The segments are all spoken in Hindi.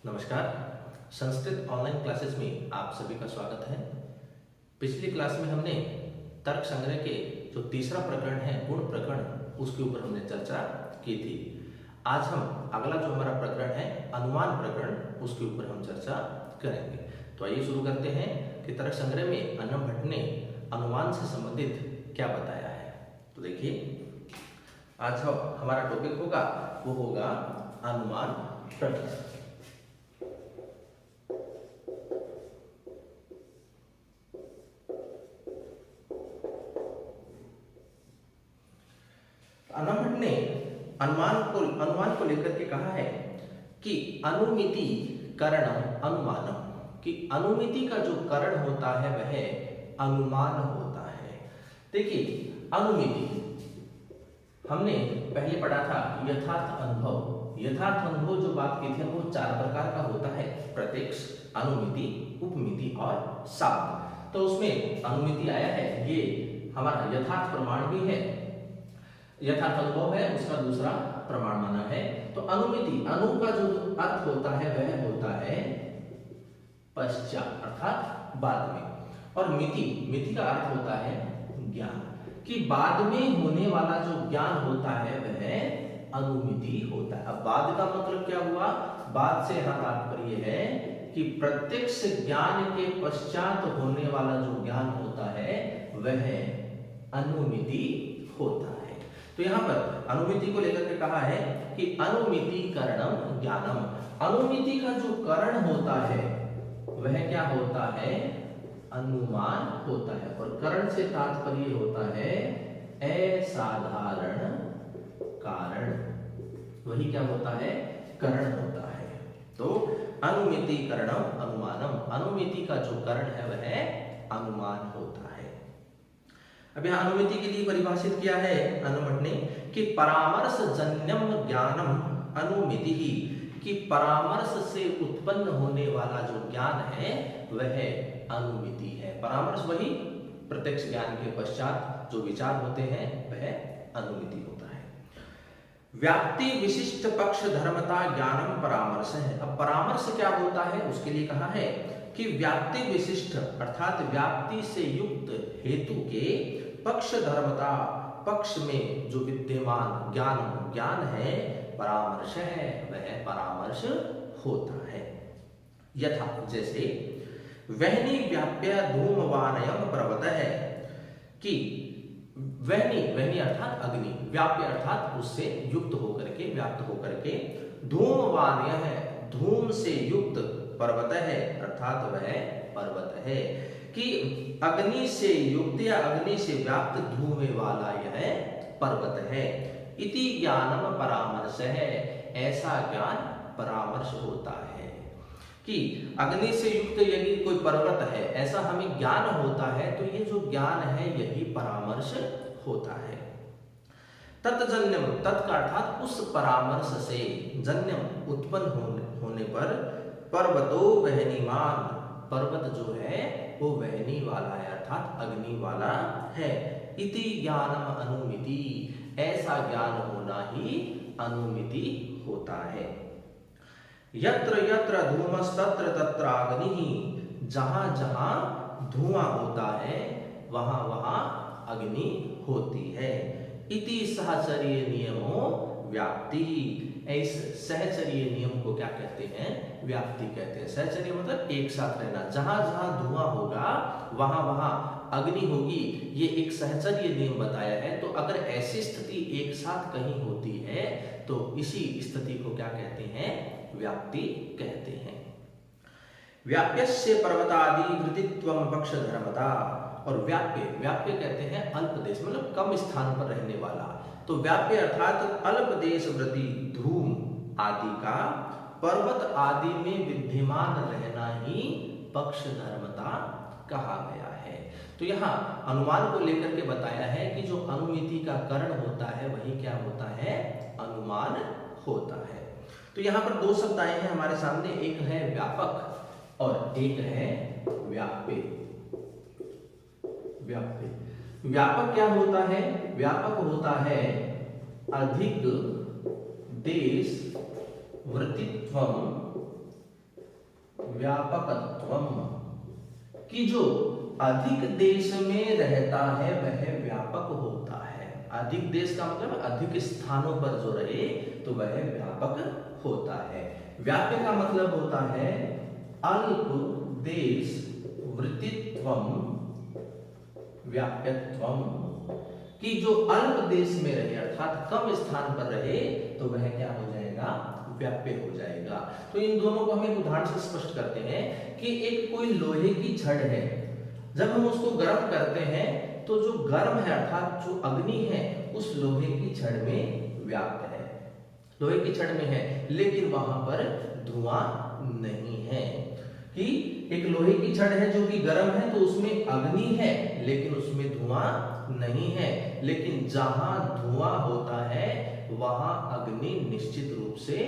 नमस्कार। संस्कृत ऑनलाइन क्लासेस में आप सभी का स्वागत है। पिछली क्लास में हमने तर्क संग्रह के जो तीसरा प्रकरण है गुण प्रकरण, उसके ऊपर हमने चर्चा की थी। आज हम अगला जो हमारा प्रकरण है अनुमान प्रकरण, उसके ऊपर हम चर्चा करेंगे। तो आइए शुरू करते हैं कि तर्क संग्रह में अन्नम भट्ट ने अनुमान से संबंधित क्या बताया है। तो देखिए, आज हमारा टॉपिक होगा वो होगा अनुमान प्रकरण। अन्नम भट्ट ने अनुमान को लेकर के कहा है कि अनुमिति करणम अनुमानम, कि अनुमिति का जो करण होता है वह अनुमान होता है। देखिए, अनुमिति हमने पहले पढ़ा था यथार्थ अनुभव। यथार्थ अनुभव जो बात की थी वो 4 प्रकार का होता है: प्रत्यक्ष, अनुमिति, उपमिति और शाब्द। तो उसमें अनुमिति आया है, ये हमारा यथार्थ प्रमाण भी है, यथार्थ अनुभव है, उसका दूसरा प्रमाण माना है। तो अनुमिति, अनु का जो अर्थ होता है वह होता है पश्चात अर्थात बाद में, और मिति का अर्थ होता है ज्ञान, कि बाद में होने वाला जो ज्ञान होता है वह अनुमिति होता है। अब बाद का मतलब क्या हुआ? बाद से यहां तात्पर्य है कि प्रत्यक्ष ज्ञान के पश्चात होने वाला जो ज्ञान होता है वह अनुमिति होता है। तो यहाँ पर अनुमिति को लेकर के कहा है कि अनुमिति करणम ज्ञानम। अनुमिति का जो करण होता है वह क्या होता है? अनुमान होता है। और करण से तात्पर्य होता है असाधारण कारण, वही क्या होता है? करण होता है। तो अनुमिति करणम अनुमानम, अनुमिति का जो करण है वह अनुमान होता है। अब यहाँ अनुमिति के लिए परिभाषित किया है अन्नम भट्ट ने कि परामर्श जन्यम ज्ञानम अनुमिति ही, कि परामर्श से उत्पन्न होने वाला जो ज्ञान है वह अनुमिति है। परामर्श वही प्रत्यक्ष ज्ञान के पश्चात जो विचार होते हैं वह अनुमिति होता है। व्याप्ति विशिष्ट पक्ष धर्मता ज्ञानम परामर्श है। अब परामर्श क्या होता है उसके लिए कहा है कि व्याप्ति विशिष्ट अर्थात व्याप्ति से युक्त हेतु के पक्ष धर्मता, पक्ष में जो विद्यमान ज्ञान है, परामर्श है, वह परामर्श होता है। यथा जैसे वहनी व्याप्य धूमवानयम पर्वत है, कि वहनी अर्थात अग्नि, व्याप्य अर्थात उससे युक्त होकर के, व्याप्त होकर के, धूमवानय है, धूम से युक्त पर्वत है अर्थात वह पर्वत है, कि अग्नि से युक्त या अग्नि से व्याप्त धुएं वाला यह पर्वत है। इति ज्ञानम परामर्श है, ऐसा ज्ञान परामर्श होता है। कि अग्नि से युक्त यदि कोई पर्वत है ऐसा हमें ज्ञान होता है, तो ये जो ज्ञान है यही परामर्श होता है। तत्जन्यम, तत् अर्थात उस परामर्श से, जन्यम उत्पन्न होने पर, पर्वतो वहनीमान, पर्वत जो है वो वहनी वाला है अर्थात अग्नि वाला है। इति ज्ञानम अनुमिति, ऐसा ज्ञान होना ही अनुमिति होता है। यत्र यत्र धूमस्तत्र तत्राग्नि, जहां जहां धुआं होता है वहां वहां अग्नि होती है। इति सहचर्य नियमो व्याप्ति, इस सहचर्य नियम को क्या कहते हैं? व्याप्ति कहते हैं। सहचर्य मतलब एक साथ रहना, जहां जहां धुआं होगा वहां वहां अग्नि होगी, ये एक सहचर्य नियम बताया है। तो अगर ऐसी स्थिति एक साथ कहीं होती है तो इसी स्थिति को क्या कहते हैं? व्याप्ति कहते हैं। व्याप्यस्य पर्वतादि वृत्तित्वम पक्ष धर्मता, और व्याप्य कहते हैं अल्प देश, मतलब कम स्थान पर रहने वाला। तो व्याप्य अर्थात अल्प देश वृत्ति, धूम आदि का पर्वत आदि में विद्यमान रहना ही पक्ष धर्मता कहा गया है। तो यहाँ अनुमान को लेकर के बताया है कि जो अनुमिति का करण होता है वही क्या होता है? अनुमान होता है। तो यहाँ पर 2 शब्द आए हैं हमारे सामने, एक है व्यापक और एक है व्याप्य। व्यापक क्या होता है? व्यापक होता है अधिक देश वृत्तित्वम व्यापकत्वम, कि जो अधिक देश में रहता है वह व्यापक होता है। अधिक देश का मतलब अधिक स्थानों पर जो रहे तो वह व्यापक होता है। व्याप्य का मतलब होता है अल्प देश वृत्तित्वम व्याप्यत्वम, कि जो अल्प देश में रहे अर्थात कम स्थान पर रहे तो वह क्या हो जाएगा, व्याप्य हो जाएगा। तो इन दोनों को हम एक उदाहरण से स्पष्ट करते हैं कि एक कोई लोहे की छड़ है, जब हम उसको गर्म करते हैं तो जो गर्म है अर्थात जो अग्नि है उस लोहे की छड़ में व्याप्त है, लोहे की छड़ में है, लेकिन वहां पर धुआं नहीं है। कि एक लोहे की छड़ है जो कि गर्म है तो उसमें अग्नि है लेकिन उसमें धुआं नहीं है, लेकिन जहां धुआं होता है वहां अग्नि निश्चित रूप से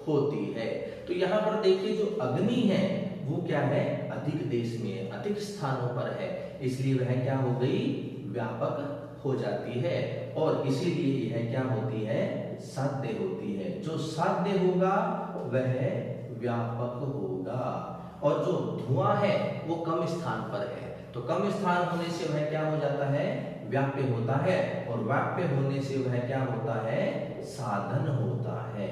होती है। तो यहाँ पर देखिए जो अग्नि है वो क्या है, अधिक देश में अधिक स्थानों पर है, इसलिए वह क्या हो गई, व्यापक हो जाती है। और इसीलिए यह क्या होती है, साध्य होती है। जो साध्य होगा वह व्यापक होगा, और जो धुआं है वो कम स्थान पर है, तो कम स्थान होने से वह क्या हो जाता है, व्याप्य होता है, और व्याप्य होने से वह क्या होता है, साधन होता है।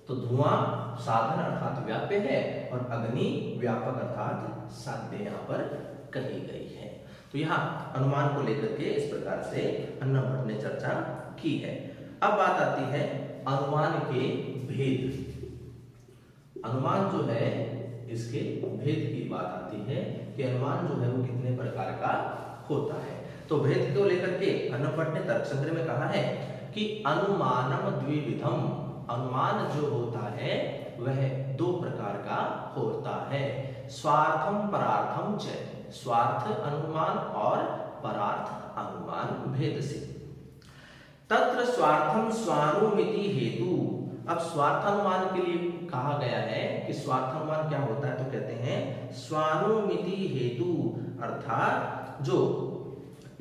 तो धुआं साधन अर्थात व्याप्य है और अग्नि व्यापक अर्थात साध्य यहाँ पर कही गई है। तो यहाँ अनुमान को लेकर के इस प्रकार से अन्ना भट्ट ने चर्चा की है। अब बात आती है अनुमान के भेद। अनुमान जो है इसके भेद की बात आती है कि अनुमान जो है वो कितने प्रकार का होता है। तो भेद को लेकर के अन्ना भट्ट ने तर्क संग्रह में कहा है कि अनुमानम द्विविधम, अनुमान जो होता है वह दो प्रकार का होता है, स्वार्थम परार्थम च, स्वार्थ अनुमान और परार्थ अनुमान भेद से। तत्र स्वार्थम स्वानुमिति हेतु, अब स्वार्थ अनुमान के लिए कहा गया है कि स्वार्थ अनुमान क्या होता है, तो कहते हैं स्वानुमिति हेतु, अर्थात जो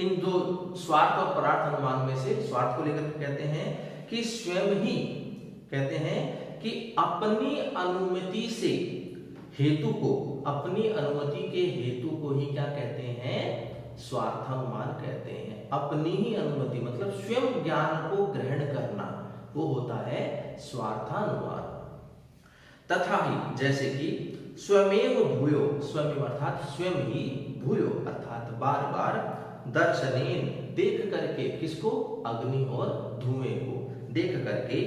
इन दो स्वार्थ और परार्थ अनुमान में से स्वार्थ को लेकर कहते हैं कि स्वयं ही कहते हैं कि अपनी अनुमति से हेतु को, अपनी अनुमति के हेतु को ही क्या कहते हैं, स्वार्थानुमान कहते हैं। अपनी ही अनुमति मतलब स्वयं ज्ञान को ग्रहण करना वो होता है स्वार्थानुमान। तथा ही जैसे कि स्वयमेव भूयो, स्वयं अर्थात स्वयं ही, भूयो अर्थात बार बार, दर्शनेन देख करके, किसको, अग्नि और धुएं को देख करके,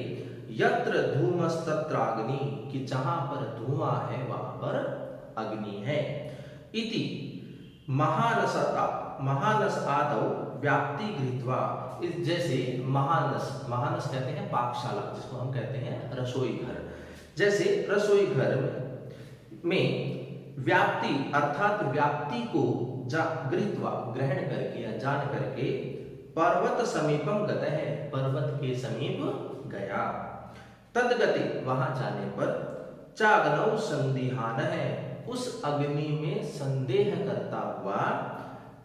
यत्र धूमस्तत्र अग्नि, कि जहां पर धुआं है वहां पर अग्नि है, इति महानसता, महानस आदौ व्याप्ति गृहीत्वा, जैसे महानस, महानस कहते हैं पाकशाला जिसको हम कहते हैं रसोई घर, जैसे रसोई घर में व्याप्ति अर्थात व्याप्ति को गृहीत्वा ग्रहण करके या जान करके, पर्वत समीपम गतः है, पर्वत के समीप गया, तदगति वहां जाने पर, चाग्नौ संदिहान है, उस अग्नि में संदेह करता हुआ,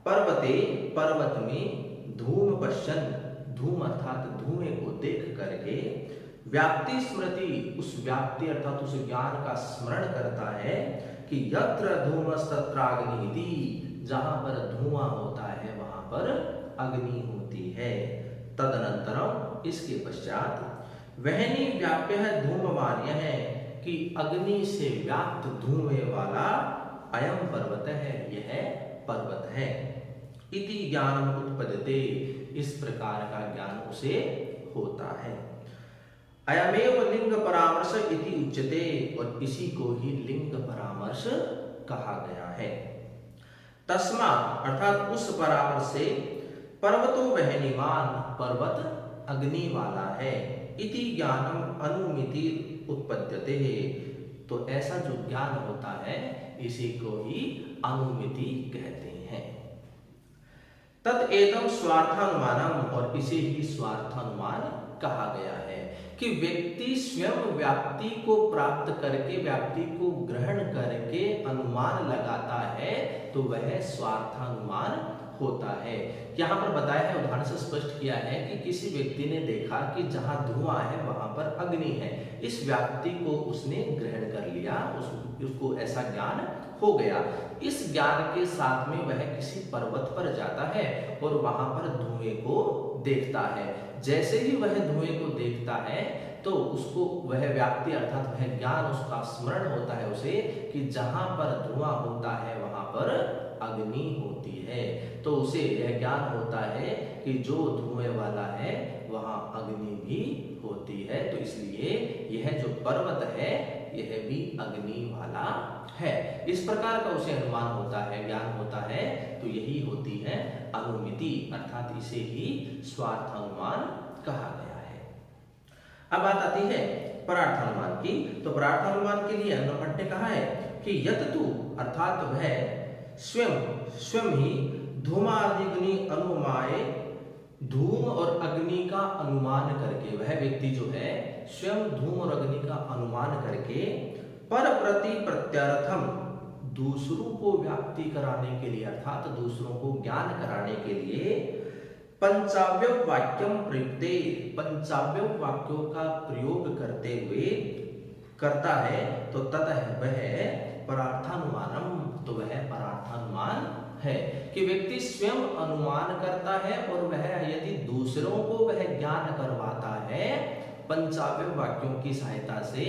पर्वते पर्वत में, धूम पश्चन, धूम अर्थात धुएं को देख करके, व्याप्ति स्मृति, उस व्याप्ति अर्थात उस ज्ञान का स्मरण करता है कि यत्र धूमस्तत्र अग्निः, जहां पर धुआं होता है वहां पर अग्नि होती है। तदनंतरम इसके पश्चात, वहनी व्याप्य धूमवान्य है, कि अग्नि से व्याप्त धुएं वाला अयम पर्वत है, यह पर्वत है, इति ज्ञानम उत्पद्यते, इस प्रकार का ज्ञान उसे होता है। अयमेव लिंग परामर्श इति उच्यते, और इसी को ही लिंग परामर्श कहा गया है। तस्मात् अर्थात उस परामर्श से, पर्वतो वहनीमान, पर्वत अग्नि वाला है, इति ज्ञानम अनुमिति उत्पद्यते, तो ऐसा जो ज्ञान होता है इसी को ही अनुमिति कहते हैं। तत् एतम स्वार्थानुमानम, और इसे ही स्वार्थानुमान कहा गया है कि व्यक्ति स्वयं व्याप्ति को प्राप्त करके, व्याप्ति को ग्रहण करके अनुमान लगाता है तो वह स्वार्थानुमान होता है। यहाँ पर बताया है, उदाहरण से स्पष्ट किया है कि किसी व्यक्ति ने देखा कि जहां धुआं है वहां पर अग्नि है, इस व्याप्ति को उसने ग्रहण कर लिया। लिया, उसको ऐसा ज्ञान हो गया। इस ज्ञान के साथ में वह किसी पर्वत पर जाता है और वहां पर धुएं को देखता है। जैसे ही वह धुएं को देखता है तो उसको वह व्यक्ति अर्थात वह ज्ञान उसका स्मरण होता है उसे कि जहां पर धुआं होता है वहां पर अग्नि होती है। तो उसे यह ज्ञान होता है कि जो धुएं वाला है वहां अग्नि भी होती है, तो इसलिए यह जो पर्वत है यह भी अग्नि वाला है। इस प्रकार का उसे अनुमान होता है, ज्ञान होता है। तो यही होती है अनुमिति, अर्थात इसे ही स्वार्थ अनुमान कहा गया है। अब बात आती है परार्थ अनुमान की। तो परार्थ अनुमान के लिए नंबर भट्ट ने कहा है कि यत तु अर्थात वह स्वयं ही धूमादिग्नि अनुमाय, धूम और अग्नि का अनुमान करके, वह व्यक्ति जो है स्वयं धूम और अग्नि का अनुमान करके पर प्रति प्रत्यर्थम, दूसरों को व्याप्ति कराने के लिए अर्थात दूसरों को ज्ञान कराने के लिए पंचाव्य वाक्यम प्रयुक्ते, पंचाव्य वाक्यों का प्रयोग करते हुए करता है। तो ततः वह परार्थानुमानम, तो वह परार्थानुमान है कि व्यक्ति स्वयं अनुमान करता है और वह यदि दूसरों को वह ज्ञान करवाता है पंचाव्य वाक्यों की सहायता से,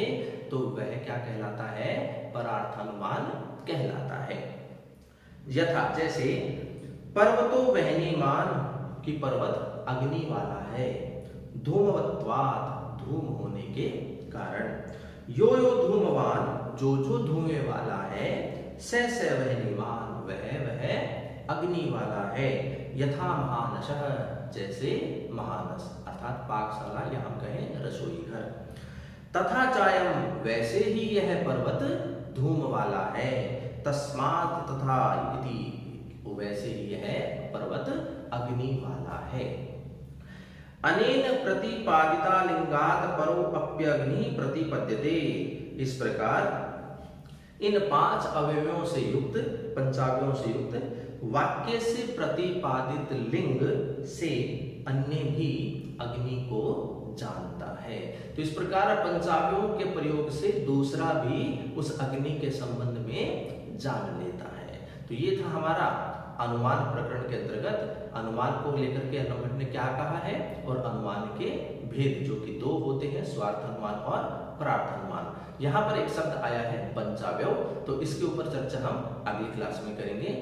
तो वह क्या कहलाता है? परार्थानुमान कहलाता है। यथा जैसे पर्वतो वहनीमान, कि पर्वत अग्नि वाला है, धूमवत्वात्, धूम होने के कारण, यो यो धूमवान, जो जो धुएं वाला है, स वहनीमान, वह अग्नि वाला है। यथा महानसः, जैसे महानस अर्थात पाकशाला या हम कहें रसोई घर। तथा चायम, वैसे ही यह पर्वत धूम वाला है। तस्मात्, तथा इति, वैसे ही यह पर्वत अग्नि वाला है। अनेन प्रतिपादिता लिंगात परो अप्यग्नि प्रतिपद्यते, इस प्रकार इन 5 अवयवों से युक्त, पंचावयों से युक्त वाक्य से प्रतिपादित लिंग से अन्य भी अग्नि को जानता है। तो इस प्रकार पंचावयों के प्रयोग से दूसरा भी उस अग्नि के संबंध में जान लेता है। तो ये था हमारा अनुमान प्रकरण के अंतर्गत अनुमान को लेकर के नंबर ने क्या कहा है और अनुमान के भेद जो कि 2 होते हैं, स्वार्थ अनुमान और परार्थ अनुमान। यहाँ पर एक शब्द आया है पंचावय, तो इसके ऊपर चर्चा हम अगली क्लास में करेंगे।